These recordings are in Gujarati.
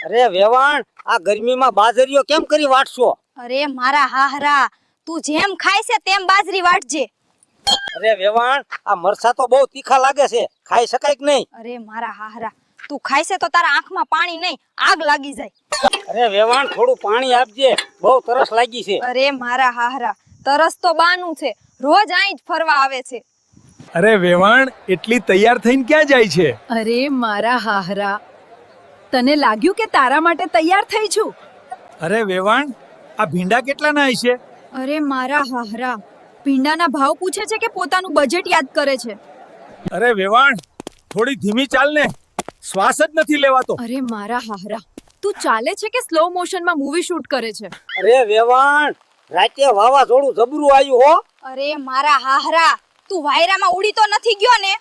અરે વેવાણ, આ ગરમીમાં બાજરીઓ કેમ કરી વાટશો? અરે મારા હાહરા, તું જેમ ખાય છે તેમ બાજરી વાટજે. અરે વેવાણ, આ મરસા તો બહુ તીખા લાગે છે, ખાઈ શકાય કે નહીં? અરે મારા હાહરા, તું ખાય છે તો તારા આંખમાં પાણી નહીં, આગ લાગી જાય. અરે વેવાણ, થોડું પાણી આપજે, બહુ તરસ લાગી છે. અરે મારા હાહરા, તરસ તો બાનું છે, રોજ અહીં જ ફરવા આવે છે. અરે વેવાણ, એટલી તૈયાર થઈને ક્યાં જાય છે? અરે મારા હાહરા, તને લાગ્યું કે તારા માટે તૈયાર થઈ છું? અરે વેવાણ, આ ભીંડા કેટલાના હશે? અરે મારા હાહરા, ભીંડાના ભાવ પૂછે છે કે પોતાનું બજેટ યાદ કરે છે? અરે વેવાણ, થોડી ધીમી ચાલ ને, શ્વાસ જ નથી લેવાતો. અરે મારા હાહરા, તું ચાલે છે કે સ્લો મોશનમાં મૂવી શૂટ કરે છે? અરે વેવાણ, રાતે વાવાઝોડું જબરું આવ્યું હો. અરે મારા હાહરા, તું વાયરામાં ઉડી તો નથી ગયો ને?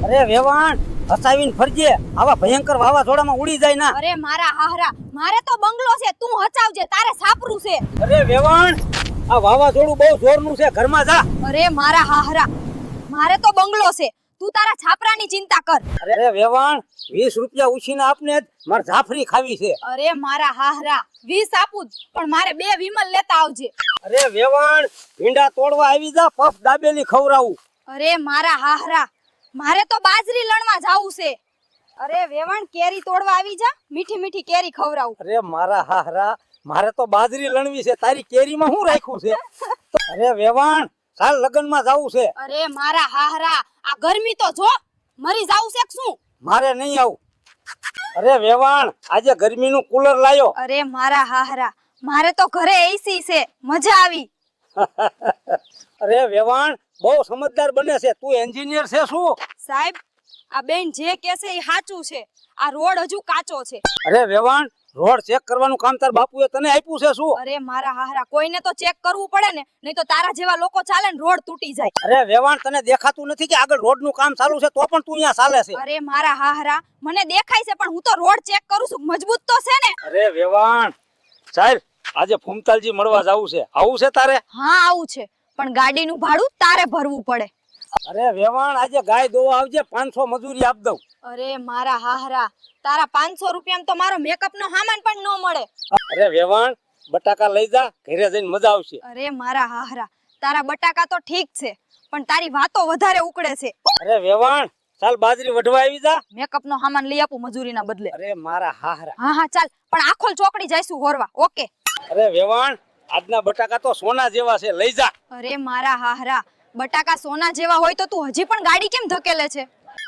અરે વેવાણ, હસાવીને ફરજે, આવા ભયંકર વાવાઝોડામાં ઉડી જાય ના. અરે મારા હાહરા, મારે તો બંગલો છે, તું હચાવજે, તારે સાપરું છે. અરે વેવાણ, આ વાવાઝોડું બહુ જોરનું છે, ઘરમાં જા. અરે મારા હાહરા, મારે તો બંગલો છે, તું તારા છાપરાની ચિંતા કર. અરે વેવાણ, 20 રૂપિયા ઉછીને આપને જ મારે જાફરી ખાવી છે. અરે મારા હાહરા, 20 આપું જ, પણ મારે 2 વિમલ લેતા આવજે. અરે વેવાણ, ભીંડા તોડવા આવી જા, પફ દાબેલી ખવરાવું. અરે મારા હાહરા, મારે તો બાજરી લણવા જાવું છે. અરે વેવણ, કેરી તોડવા આવી જા, મીઠી મીઠી કેરી ખવરાવું. અરે મારા હાહરા, મારે તો બાજરી લણવી છે, તારી કેરીમાં શું રાખ્યું છે? અરે વેવાણ, ચાલ લગનમાં જાવું છે. અરે મારા હાહરા, આ ગરમી તો જો, મરી જાવું છે કે શું? મારે નહીં આવું. અરે વેવાણ, આજે ગરમીનું કુલર લાયો. અરે મારા હાહરા, મારે તો ઘરે એસી છે, મજા આવી. અરે વેવાણ, બહુ સમજદાર બને છે, તું એન્જિનિયર છે શું? સાહેબ, આ બેન જે કહે છે એ સાચું છે, આ રોડ હજુ કાચો છે. અરે વેવાણ, રોડ ચેક કરવાનું કામ તાર બાપુએ તને આપ્યું છે શું? અરે મારા હાહરા, કોઈને તો ચેક કરવું પડે ને, નહીં તો તારા જેવા લોકો ચાલે ને રોડ તૂટી જાય. અરે વેવાણ, તને દેખાતું નથી કે આગળ રોડનું કામ ચાલુ છે, તો પણ તું અહીંયા ચાલે છે? અરે મારા હાહરા, મને દેખાય છે, પણ હું તો રોડ ચેક કરું છું, મજબૂત તો છે ને. અરે વેવાણ, ચાલ આજે ફૂમતાલજી મળવા જાવું છે, આવું છે તારે? હા આવું છે, પણ ગાડીનું ભાડું તારે ભરવું પડે. અરે વેવાણ, આજે ગાય દોવા આવજે, 500 મજૂરી આપ દઉં. અરે મારા હાહરા, તારા 500 રૂપિયામાં તો મારો મેકઅપ નો સામાન પણ ન મળે. અરે વેવાણ, બટાકા લઈ જા, ઘરે જઈને મજા આવશે. અરે મારા હાહરા, તારા બટાકા તો ઠીક છે, પણ તારી વાતો વધારે ઉકળે છે. અરે વેવાણ, ચાલ બાજરી વઢવા આવી જા. મેકઅપ નો સામાન લઈ આપું મજૂરીના બદલે. અરે મારા હાહરા. હા હા ચાલ, પણ આખોલ ચોકડી જઈશું હોરવા. ઓકે. અરે વેવાણ, આજના બટાકા તો સોના જેવા છે, લઈ જા. અરે મારા હાહરા, બટાકા સોના જેવા હોય તો તું હજી પણ ગાડી કેમ ધકેલે છે?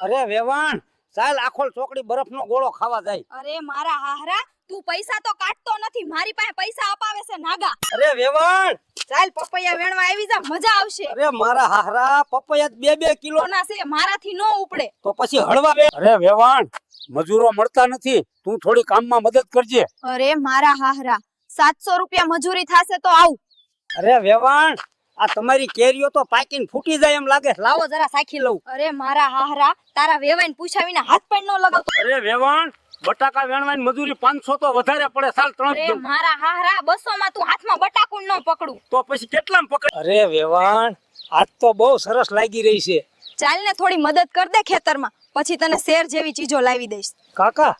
અરે વેવાણ, ચાલ આખોલ ચોકડી બરફનો ગોળો ખાવા જાય. અરે મારા હાહરા, તું પૈસા તો કાઢતો નથી, મારી પાસે પૈસા અપાવે છે નાગા. અરે વેવાણ, ચાલ પપૈયા વેણવા આવી જા, મજા આવશે. અરે મારા હાહરા, પપૈયા 2-2 કિલો સોના છે, મારાથી નો ઉપડે. તો પછી હળવા બે. અરે વેવાણ, મજૂરો મળતા નથી, તું થોડી કામમાં મદદ કરજે. અરે મારા હાહરા, 700 રૂપિયા મજૂરી થાશે તો આવ. અરે વેવાણ, આ તમારી કેરીઓ તો પાકીને ફૂટી જાય એમ લાગે, લાવો જરા સાખી લઉં. અરે મારા હાહરા, તારા વેવાઈને પૂછ્યા વિના હાથ પણ ન લગાવતો. અરે વેવાણ, બટાકા વેણવાની મજૂરી 500 તો વધારે પડે, ચાલ 3 અરે દઉં. મારા હાહરા, 200 માં તું હાથમાં બટાકું ન પકડું. તો પછી કેટલામાં પકડ? અરે વેવાણ, આજ તો બહુ સરસ લાગી રહી છે. ચાલ ને થોડી મદદ કર દે ખેતરમાં, પછી તને શેર જેવી ચીજો લાવી દઈશ. કાકા,